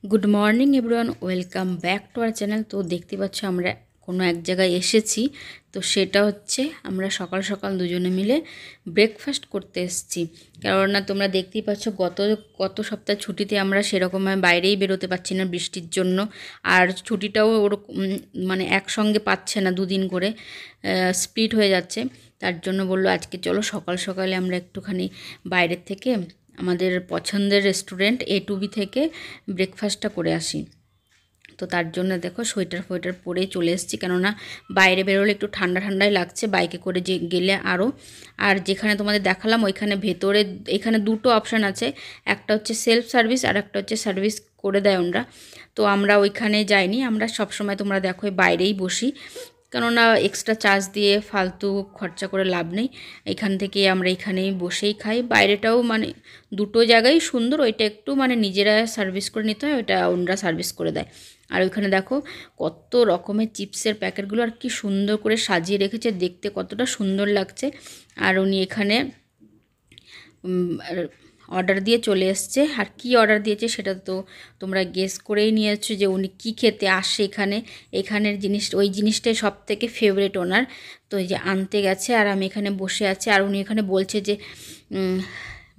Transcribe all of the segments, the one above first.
Good morning everyone, welcome back to our channel. তো দেখতে পাচ্ছ আমরা কোনো এক জায়গায় এসেছি। তো সেটা হচ্ছে আমরা সকাল সকাল দুজনে মিলে ব্রেকফাস্ট করতে এসেছি। কেননা তোমরা দেখতেই পাচ্ছ গত সপ্তাহ ছুটিতে আমরা সেরকম বাইরেই বেরোতে পারছি না বৃষ্টির জন্য। আর ছুটিটাও ওরকম মানে একসঙ্গে পাচ্ছে না, দুদিন করে স্প্লিট হয়ে যাচ্ছে। তার জন্য বললো আজকে চলো সকাল সকালে আমরা একটুখানি বাইরের থেকে আমাদের পছন্দের রেস্টুরেন্ট A2B থেকে ব্রেকফাস্টটা করে আসি। তো তার জন্য দেখো সোয়েটার পরে চলে এসেছি, কেননা বাইরে বেরোলে একটু ঠান্ডা ঠান্ডাই লাগছে, বাইকে করে যে গেলে আরও। আর যেখানে তোমাদের দেখালাম ওইখানে ভেতরে এখানে দুটো অপশান আছে, একটা হচ্ছে সেলফ সার্ভিস আর একটা হচ্ছে সার্ভিস করে দেয় ওনারা। তো আমরা ওইখানে যাইনি, আমরা সবসময় তোমরা দেখো বাইরেই বসি, কেননা এক্সট্রা চার্জ দিয়ে ফালতু খরচা করে লাভ নেই। এখান থেকে আমরা এখানেই বসেই খাই। বাইরেটাও মানে দুটো জায়গায় সুন্দর, ওইটা একটু মানে নিজেরা সার্ভিস করে নিতে হয়, ওইটা ওনারা সার্ভিস করে দেয়। আর ওইখানে দেখো কত রকমের চিপসের প্যাকেটগুলো আর কি সুন্দর করে সাজিয়ে রেখেছে, দেখতে কতটা সুন্দর লাগছে। আর উনি এখানে অর্ডার দিয়ে চলে এসছে। আর কি অর্ডার দিয়েছে সেটা তো তোমরা গেস করেই নিয়েছো যে উনি কি খেতে আসে এখানের জিনিস, ওই জিনিসটাই সব থেকে ফেভারিট ওনার। তো এই যে আনতে গেছে আর আমি এখানে বসে আছি, আর উনি এখানে বলছে যে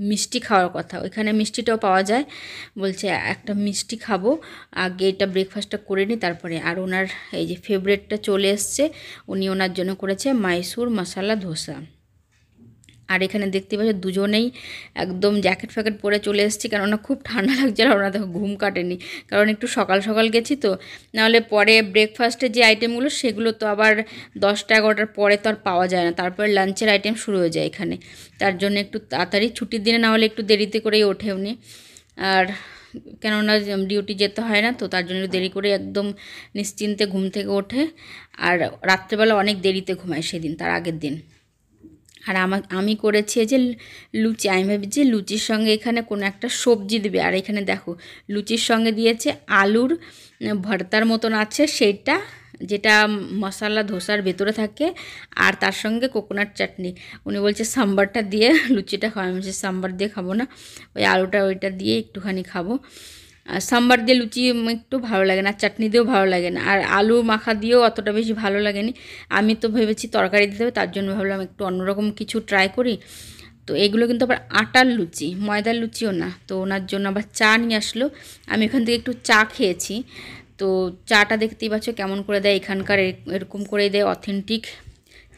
মিষ্টি খাওয়ার কথা, ওইখানে মিষ্টিটাও পাওয়া যায়। বলছে একটা মিষ্টি খাবো, আগে এটা ব্রেকফাস্টটা করে নিই তারপরে। আর ওনার এই যে ফেভারিটটা চলে এসছে, উনি ওনার জন্য করেছে মাইসুর মশালা ধোসা। আর এখানে দেখতে পাচ্ছি দুজনেই একদম জ্যাকেট ফ্যাকেট পরে চলে এসেছি, কেননা খুব ঠান্ডা লাগছে। আর ওরা দেখো ঘুম কাটেনি, কারণ একটু সকাল সকাল গেছি তো, নাহলে পরে ব্রেকফাস্টের যে আইটেমগুলো সেগুলো তো আবার 10টা-11টার পরে তো আর পাওয়া যায় না, তারপরে লাঞ্চের আইটেম শুরু হয়ে যায় এখানে। তার জন্য একটু তাড়াতাড়ি, ছুটির দিনে না হলে একটু দেরিতে করেই ওঠে উনি। আর কেননা ডিউটি যেতে হয় না, তো তার জন্য দেরি করে একদম নিশ্চিন্তে ঘুম থেকে ওঠে। আর রাত্রেবেলা অনেক দেরিতে ঘুমায় সেদিন, তার আগের দিন। আর আমি করেছি যে লুচি, আমি ভেবেছি লুচির সঙ্গে এখানে কোনো একটা সবজি দেবে। আর এখানে দেখো লুচির সঙ্গে দিয়েছে আলুর ভর্তার মতন আছে সেইটা, যেটা মশলা ধোসার ভেতরে থাকে, আর তার সঙ্গে কোকোনাট চাটনি। উনি বলছে সাম্বারটা দিয়ে লুচিটা খাওয়া, আমি বলছি সাম্বার দিয়ে খাবো না, ওই আলুটা ওইটা দিয়ে একটুখানি খাবো। আর সাম্বার দিয়ে লুচি একটু ভালো লাগে না, চাটনি দিয়েও ভালো লাগে না, আর আলু মাখা দিয়েও অতটা বেশি ভালো লাগেনি। আমি তো ভেবেছি তরকারি দিতে হবে, তার জন্য ভাবলাম একটু অন্যরকম কিছু ট্রাই করি। তো এগুলো কিন্তু আবার আটার লুচি, ময়দার লুচিও না। তো ওনার জন্য আবার চা নিয়ে আসলো, আমি এখান থেকে একটু চা খেয়েছি। তো চাটা দেখতেই পাচ্ছ কেমন করে দেয়, এখানকার এরকম করেই দেয় অথেন্টিক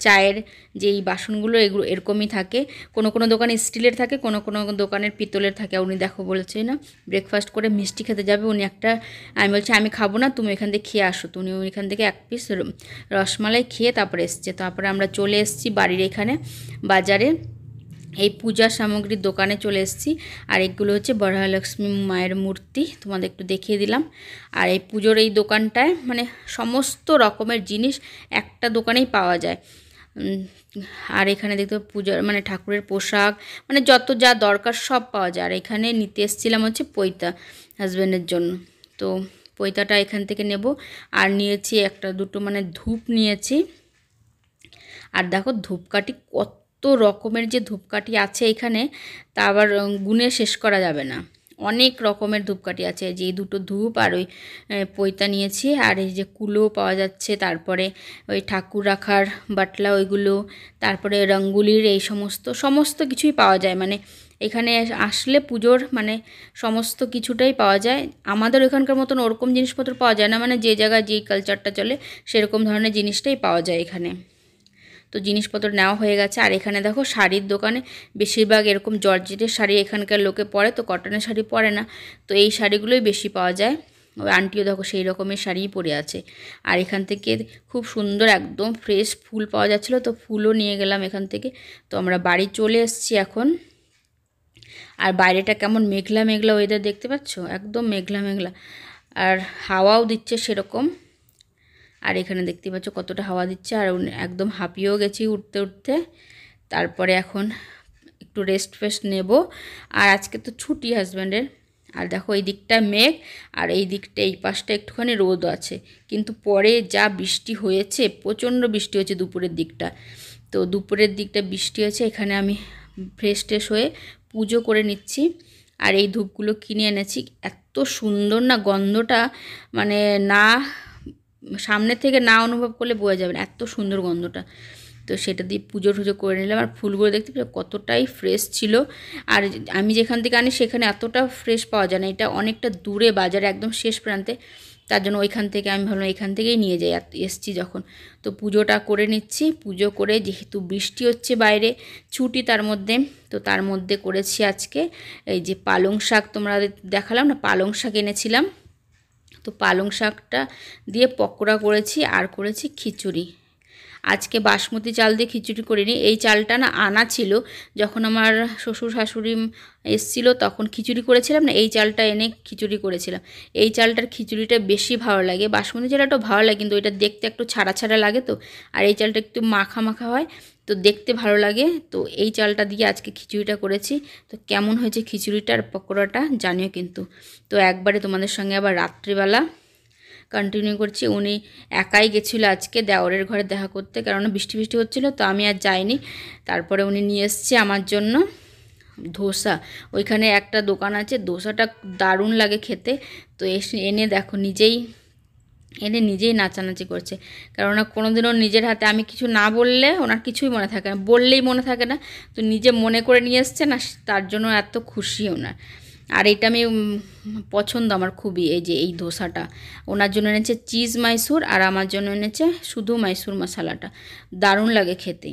চায়ের যেই বাসনগুলো, এগুলো এরকমই থাকে। কোনো কোনো দোকানে স্টিলের থাকে, কোনো কোনো দোকানের পিতলের থাকে। উনি দেখো বলছে না ব্রেকফাস্ট করে মিষ্টি খেতে যাবে উনি একটা, আমি বলছি আমি খাবো না, তুমি এখান থেকে খেয়ে আসো। তো উনি এখান থেকে এক পিস রসমালাই খেয়ে তারপরে এসছে। তারপরে আমরা চলে এসেছি বাড়ির এখানে বাজারে, এই পূজার সামগ্রীর দোকানে চলে এসেছি। আর এগুলো হচ্ছে বরহালক্ষ্মী মায়ের মূর্তি, তোমাদের একটু দেখিয়ে দিলাম। আর এই পুজোর এই দোকানটায় মানে সমস্ত রকমের জিনিস একটা দোকানেই পাওয়া যায়। আর এখানে দেখতে পূজার মানে ঠাকুরের পোশাক, মানে যত যা দরকার সব পাওয়া যায়। আর এখানে নিতে এসেছিলাম হচ্ছে পৈতা হাজব্যান্ডের জন্য। তো পৈতাটা এখান থেকে নেব। আর নিয়েছি একটা দুটো মানে ধূপ নিয়েছি। আর দেখো ধূপকাঠি, কত রকমের যে ধূপকাঠি আছে এখানে, তা আবার গুণে শেষ করা যাবে না। অনেক রকমের ধূপকাঠি আছে, যে দুটো ধূপ আর ওই পৈতা নিয়েছি। আর এই যে কুলো পাওয়া যাচ্ছে, তারপরে ওই ঠাকুর রাখার বাটলা ওইগুলো, তারপরে রঙ্গুলির এই সমস্ত কিছুই পাওয়া যায়। মানে এখানে আসলে পুজোর মানে সমস্ত কিছুটাই পাওয়া যায়। আমাদের ওখানকার মতন ওরকম জিনিসপত্র পাওয়া যায় না, মানে যে জায়গায় যেই কালচারটা চলে সেরকম ধরনের জিনিসটাই পাওয়া যায় এখানে। তো জিনিসপত্র নেওয়া হয়ে গেছে। আর এখানে দেখো শাড়ির দোকানে বেশিরভাগ এরকম জর্জেটের শাড়ি এখানকার লোকে পরে, তো কটনের শাড়ি পরে না, তো এই শাড়িগুলোই বেশি পাওয়া যায়। ওই আন্টিও দেখো সেই রকমের শাড়িই পরে আছে। আর এখান থেকে খুব সুন্দর একদম ফ্রেশ ফুল পাওয়া যাচ্ছিলো, তো ফুলও নিয়ে গেলাম এখান থেকে। তো আমরা বাড়ি চলে এসেছি এখন। আর বাইরেটা কেমন মেঘলা মেঘলা ওয়েদার দেখতে পাচ্ছ, একদম মেঘলা মেঘলা, আর হাওয়াও দিচ্ছে সেরকম। আর এখানে দেখতে পাচ্ছ কতটা হাওয়া দিচ্ছে, আর একদম হাঁপিয়েও গেছি উঠতে উঠতে। তারপরে এখন একটু রেস্ট ফেস্ট নেব। আর আজকে তো ছুটি হাজব্যান্ডের। আর দেখো এই দিকটা মেঘ, আর এই দিকটা এই পাশটা একটুখানি রোদ আছে। কিন্তু পরে যা বৃষ্টি হয়েছে, প্রচণ্ড বৃষ্টি হয়েছে দুপুরের দিকটা। তো দুপুরের দিকটা বৃষ্টি হয়েছে, এখানে আমি ফ্রেশ ট্রেশ হয়ে পুজো করে নিচ্ছি। আর এই ধূপগুলো কিনে এনেছি। এত সুন্দর না গন্ধটা, মানে না সামনে থেকে না অনুভব করলে বোঝা যাবে না, এত সুন্দর গন্ধটা। তো সেটা দিয়ে পুজো টুজো করে নিলাম। আর ফুলগুলো দেখতে পেলে কতটাই ফ্রেশ ছিল। আর আমি যেখান থেকে আনি সেখানে এতটা ফ্রেশ পাওয়া যায় না, এটা অনেকটা দূরে বাজারে একদম শেষ প্রান্তে, তার জন্য ওইখান থেকে আমি ভাবলাম এখান থেকেই নিয়ে যাই, এসছি যখন। তো পুজোটা করে নিচ্ছি। পুজো করে যেহেতু বৃষ্টি হচ্ছে বাইরে, ছুটি তার মধ্যে, তো তার মধ্যে করেছি আজকে এই যে পালং শাক, তোমরা দেখালাম না, পালং শাক এনেছিলাম। তো পালং শাকটা দিয়ে পকোড়া করেছি আর করেছি খিচুড়ি। আজকে বাসমতি চাল দিয়ে খিচুড়ি করিনি, এই চালটা না আনা ছিল যখন আমার শ্বশুর শাশুড়ি এসছিল তখন খিচুড়ি করেছিলাম না, এই চালটা এনে খিচুড়ি করেছিলাম। এই চালটার খিচুড়িটা বেশি ভালো লাগে, বাসমতি চালটাও ভালো লাগে কিন্তু এটা দেখতে একটু ছাড়া ছাড়া লাগে তো, আর এই চালটা একটু মাখা মাখা হয় তো দেখতে ভালো লাগে। তো এই চালটা দিয়ে আজকে খিচুড়িটা করেছি। তো কেমন হয়েছে খিচুড়িটার পকোড়াটা জানিও কিন্তু। তো একবারে তোমাদের সঙ্গে আবার রাত্রিবেলা কন্টিনিউ করছি। উনি একাই গেছিলো আজকে দেওরের ঘরে দেখা করতে, কারণ বৃষ্টি বৃষ্টি হচ্ছিলো, তো আমি আর যাইনি। তারপরে উনি নিয়ে এসছে আমার জন্য ধোসা। ওইখানে একটা দোকান আছে, ধোসাটা দারুণ লাগে খেতে। তো এনে দেখো নিজেই নাচানাচি করছে, কারণ কোনোদিনও নিজের হাতে আমি কিছু না বললে ওনার কিছুই মনে থাকে না, বললেই মনে থাকে না, তো নিজে মনে করে নিয়ে এসছে না, তার জন্য এত খুশি ওনার। আর এটা আমি পছন্দ আমার খুবই, এই যে এই ধোসাটা। ওনার জন্য এনেছে চিজ মাইসুর আর আমার জন্য এনেছে শুধু মাইসুর মশালাটা। দারুণ লাগে খেতে,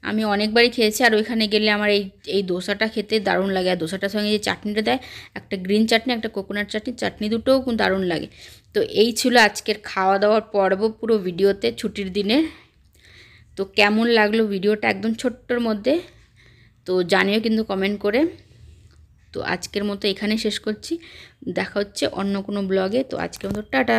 আমি অনেকবারই খেয়েছি। আর ওইখানে গেলে আমার এই ধোসাটা খেতে দারুণ লাগে। আর ধোসাটার সঙ্গে যে চাটনিটা দেয়, একটা গ্রিন চাটনি একটা কোকোনাট চাটনি, চাটনি দুটোও দারুণ লাগে। তো এই ছিল আজকের খাওয়া দাওয়ার পর্ব পুরো ভিডিওতে ছুটির দিনে। তো কেমন লাগলো ভিডিওটা একদম ছোট্টর মধ্যে, তো জানিও কিন্তু কমেন্ট করে। তো আজকের মতো এখানে শেষ করছি, দেখা হচ্ছে অন্য কোনো ব্লগে। তো আজকের মতো টাটা।